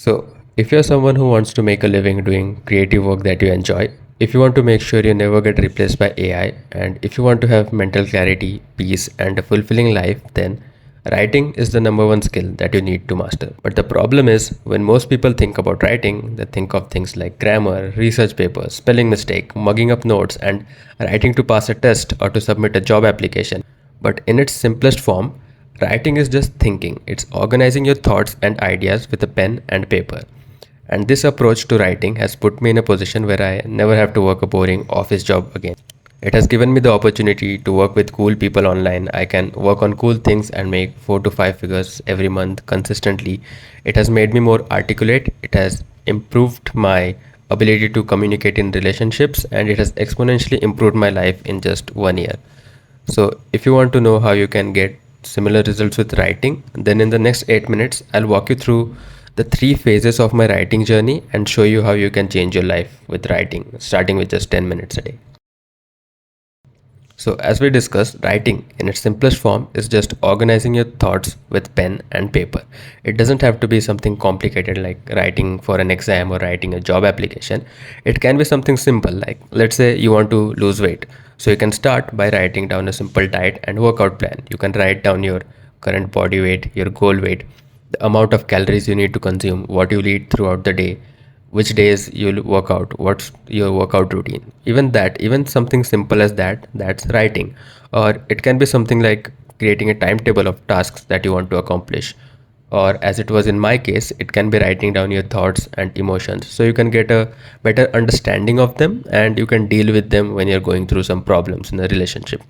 So, if you're someone who wants to make a living doing creative work that you enjoy, if you want to make sure you never get replaced by AI, and if you want to have mental clarity, peace, and a fulfilling life, then writing is the number one skill that you need to master. But the problem is, when most people think about writing, they think of things like grammar, research papers, spelling mistake, mugging up notes, and writing to pass a test or to submit a job application. But in its simplest form, writing is just thinking. It's organizing your thoughts and ideas with a pen and paper. And this approach to writing has put me in a position where I never have to work a boring office job again. It has given me the opportunity to work with cool people online. I can work on cool things and make 4 to 5 figures every month consistently. It has made me more articulate. It has improved my ability to communicate in relationships, and it has exponentially improved my life in just 1 year. So, if you want to know how you can get similar results with writing, then in the next 8 minutes, I'll walk you through the three phases of my writing journey and show you how you can change your life with writing, starting with just 10 minutes a day. So, as we discussed, writing in its simplest form is just organizing your thoughts with pen and paper. It doesn't have to be something complicated like writing for an exam or writing a job application. It can be something simple, like let's say you want to lose weight. So, you can start by writing down a simple diet and workout plan. You can write down your current body weight, your goal weight, the amount of calories you need to consume, what you eat throughout the day, which days you'll work out, what's your workout routine. Even something simple as that, that's writing. Or it can be something like creating a timetable of tasks that you want to accomplish. Or as it was in my case, it can be writing down your thoughts and emotions so you can get a better understanding of them and you can deal with them when you're going through some problems in a relationship.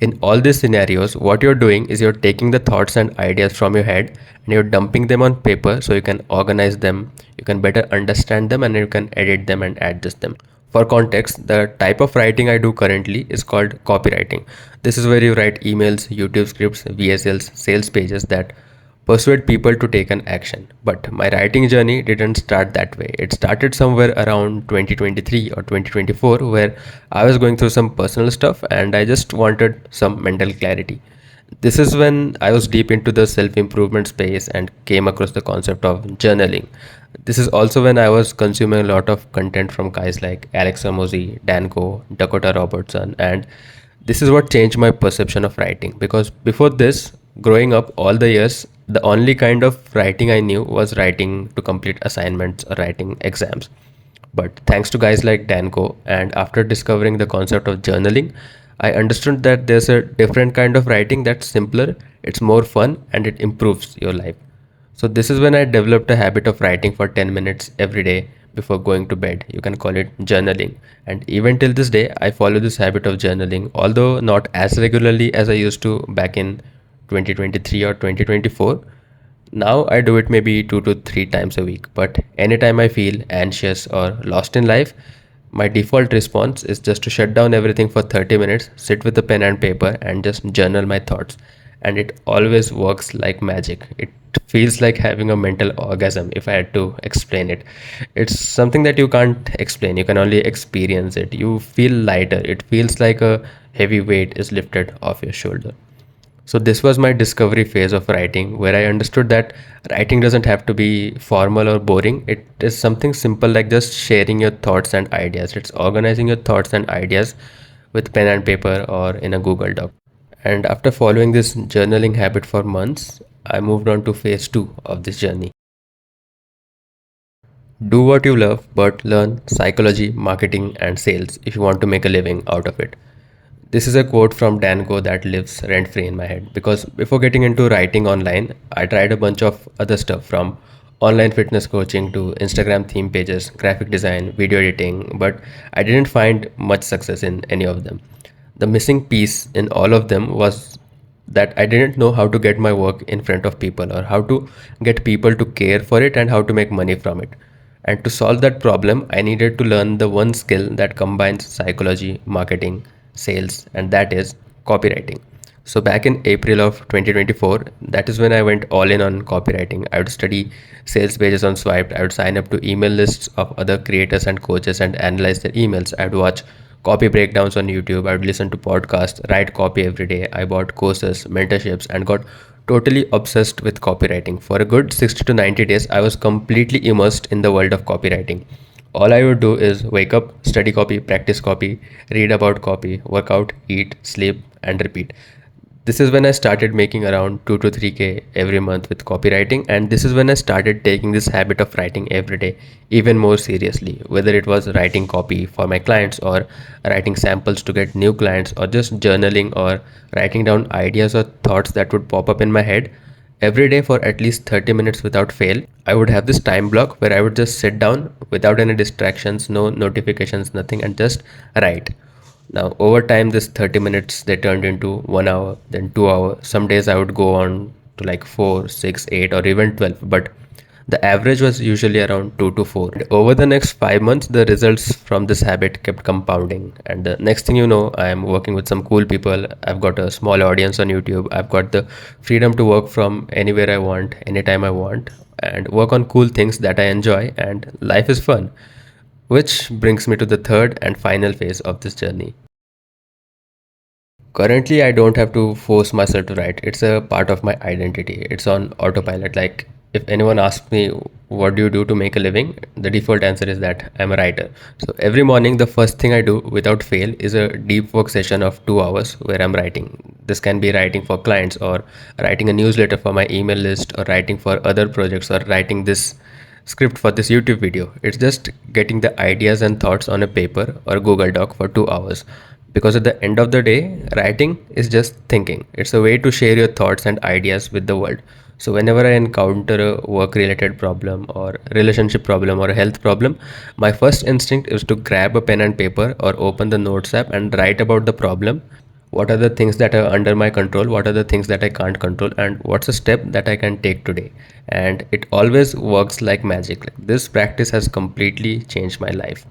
In all these scenarios, what you're doing is you're taking the thoughts and ideas from your head and you're dumping them on paper so you can organize them, you can better understand them, and you can edit them and adjust them. For context, the type of writing I do currently is called copywriting. This is where you write emails, YouTube scripts, VSLs, sales pages that persuade people to take an action. But my writing journey didn't start that way. It started somewhere around 2023 or 2024, where I was going through some personal stuff and I just wanted some mental clarity. This is when I was deep into the self improvement space and came across the concept of journaling. This is also when I was consuming a lot of content from guys like Alex Ramosi, Danko, Dakota Robertson, and this is what changed my perception of writing. Because before this, growing up all the years, the only kind of writing I knew was writing to complete assignments or writing exams. But thanks to guys like Danko, and after discovering the concept of journaling, I understood that there's a different kind of writing that's simpler, it's more fun, and it improves your life. So, this is when I developed a habit of writing for 10 minutes every day before going to bed. You can call it journaling. And even till this day, I follow this habit of journaling, although not as regularly as I used to back in 2023 or 2024. Now I do it maybe 2 to 3 times a week, but anytime I feel anxious or lost in life, my default response is just to shut down everything for 30 minutes, sit with a pen and paper, and just journal my thoughts. And it always works like magic. It feels like having a mental orgasm if I had to explain it. It's something that you can't explain, you can only experience it. You feel lighter, it feels like a heavy weight is lifted off your shoulder. So, this was my discovery phase of writing, where I understood that writing doesn't have to be formal or boring. It is something simple like just sharing your thoughts and ideas. It's organizing your thoughts and ideas with pen and paper or in a Google Doc. And after following this journaling habit for months, I moved on to phase two of this journey. Do what you love, but learn psychology, marketing, and sales if you want to make a living out of it. This is a quote from Danko that lives rent free in my head because before getting into writing online, I tried a bunch of other stuff from online fitness coaching to Instagram theme pages, graphic design, video editing, but I didn't find much success in any of them. The missing piece in all of them was that I didn't know how to get my work in front of people or how to get people to care for it and how to make money from it. And to solve that problem, I needed to learn the one skill that combines psychology, marketing, sales, and that is copywriting. So, back in April of 2024, that is when I went all in on copywriting. I would study sales pages on Swiped, I would sign up to email lists of other creators and coaches and analyze their emails. I would watch copy breakdowns on YouTube, I would listen to podcasts, write copy every day. I bought courses, mentorships, and got totally obsessed with copywriting. For a good 60 to 90 days, I was completely immersed in the world of copywriting. All I would do is wake up, study copy, practice copy, read about copy, work out, eat, sleep, and repeat. This is when I started making around 2 to 3k every month with copywriting, and this is when I started taking this habit of writing every day even more seriously, whether it was writing copy for my clients or writing samples to get new clients or just journaling or writing down ideas or thoughts that would pop up in my head. Every day for at least 30 minutes without fail, I would have this time block where I would just sit down without any distractions, no notifications, nothing, and just write. Now, over time, this 30 minutes they turned into 1 hour, then 2 hours. Some days I would go on to like 4, 6, 8, or even 12, but the average was usually around 2 to 4. And over the next 5 months, the results from this habit kept compounding. And the next thing you know, I am working with some cool people. I've got a small audience on YouTube. I've got the freedom to work from anywhere I want, anytime I want, and work on cool things that I enjoy, and life is fun. Which brings me to the third and final phase of this journey. Currently, I don't have to force myself to write. It's a part of my identity. It's on autopilot. Like, if anyone asks me, what do you do to make a living? The default answer is that I'm a writer. So, every morning, the first thing I do without fail is a deep work session of 2 hours where I'm writing. This can be writing for clients or writing a newsletter for my email list or writing for other projects or writing this script for this YouTube video. It's just getting the ideas and thoughts on a paper or Google Doc for 2 hours. Because at the end of the day, writing is just thinking. It's a way to share your thoughts and ideas with the world. So whenever I encounter a work related problem or relationship problem or a health problem, my first instinct is to grab a pen and paper or open the notes app and write about the problem. What are the things that are under my control? What are the things that I can't control? And what's a step that I can take today? And it always works like magic. Like, this practice has completely changed my life.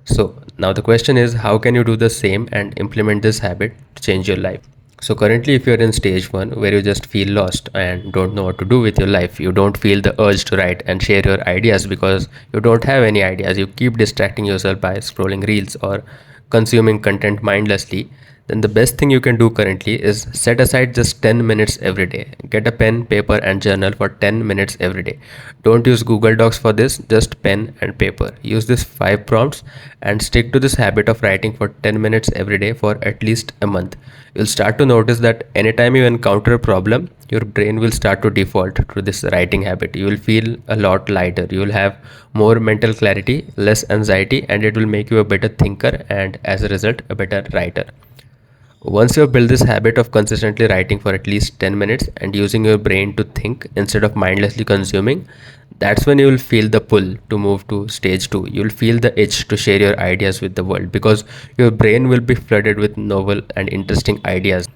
So now the question is, how can you do the same and implement this habit to change your life? So currently, if you're in stage one where you just feel lost and don't know what to do with your life, you don't feel the urge to write and share your ideas because you don't have any ideas, you keep distracting yourself by scrolling reels or consuming content mindlessly, then the best thing you can do currently is set aside just 10 minutes every day. Get a pen, paper, and journal for 10 minutes every day. Don't use Google Docs for this, just pen and paper. Use this 5 prompts and stick to this habit of writing for 10 minutes every day for at least a month. You'll start to notice that anytime you encounter a problem, your brain will start to default to this writing habit. You will feel a lot lighter. You will have more mental clarity, less anxiety, and it will make you a better thinker and, as a result, a better writer. Once you have built this habit of consistently writing for at least 10 minutes and using your brain to think instead of mindlessly consuming, that's when you will feel the pull to move to stage 2. You will feel the itch to share your ideas with the world because your brain will be flooded with novel and interesting ideas.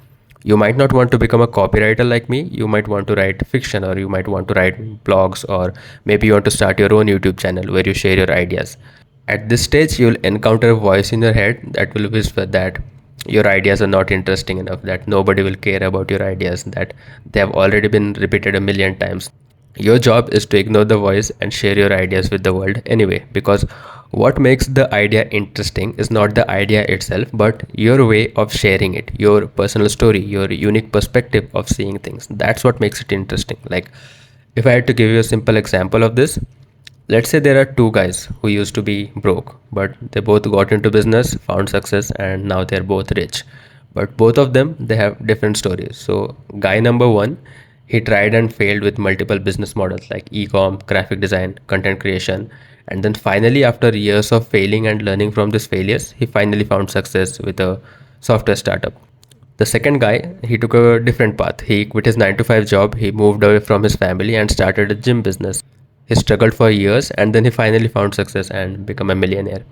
You might not want to become a copywriter like me. You might want to write fiction, or you might want to write blogs, or maybe you want to start your own YouTube channel where you share your ideas. At this stage, you'll encounter a voice in your head that will whisper that your ideas are not interesting enough, that nobody will care about your ideas, that they have already been repeated a million times. Your job is to ignore the voice and share your ideas with the world anyway, because what makes the idea interesting is not the idea itself, but your way of sharing it, your personal story, your unique perspective of seeing things. That's what makes it interesting. Like, if I had to give you a simple example of this, let's say there are two guys who used to be broke, but they both got into business, found success, and now they're both rich. But both of them, they have different stories. So, guy number one, he tried and failed with multiple business models like e-com, graphic design, content creation, and then finally, after years of failing and learning from these failures, he finally found success with a software startup. The second guy, he took a different path. He quit his 9 to 5 job, he moved away from his family and started a gym business. He struggled for years and then he finally found success and become a millionaire.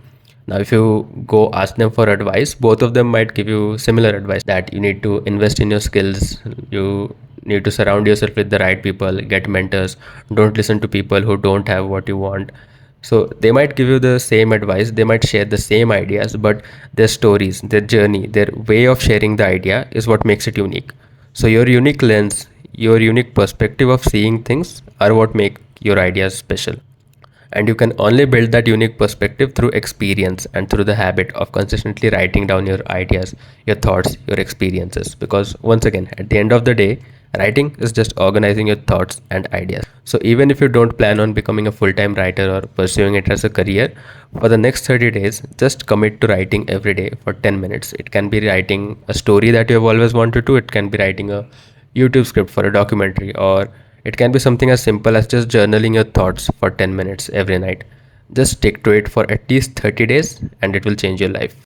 Now, if you go ask them for advice, both of them might give you similar advice that you need to invest in your skills, you need to surround yourself with the right people, get mentors, don't listen to people who don't have what you want. So they might give you the same advice, they might share the same ideas, but their stories, their journey, their way of sharing the idea is what makes it unique. So your unique lens, your unique perspective of seeing things are what make your ideas special. And you can only build that unique perspective through experience and through the habit of consistently writing down your ideas, your thoughts, your experiences. Because once again, at the end of the day, Writing is just organizing your thoughts and ideas. So even if you don't plan on becoming a full-time writer or pursuing it as a career, for the next 30 days, just commit to writing every day for 10 minutes. It can be writing a story that you have always wanted to, it can be writing a YouTube script for a documentary, or it can be something as simple as just journaling your thoughts for 10 minutes every night. Just stick to it for at least 30 days and it will change your life.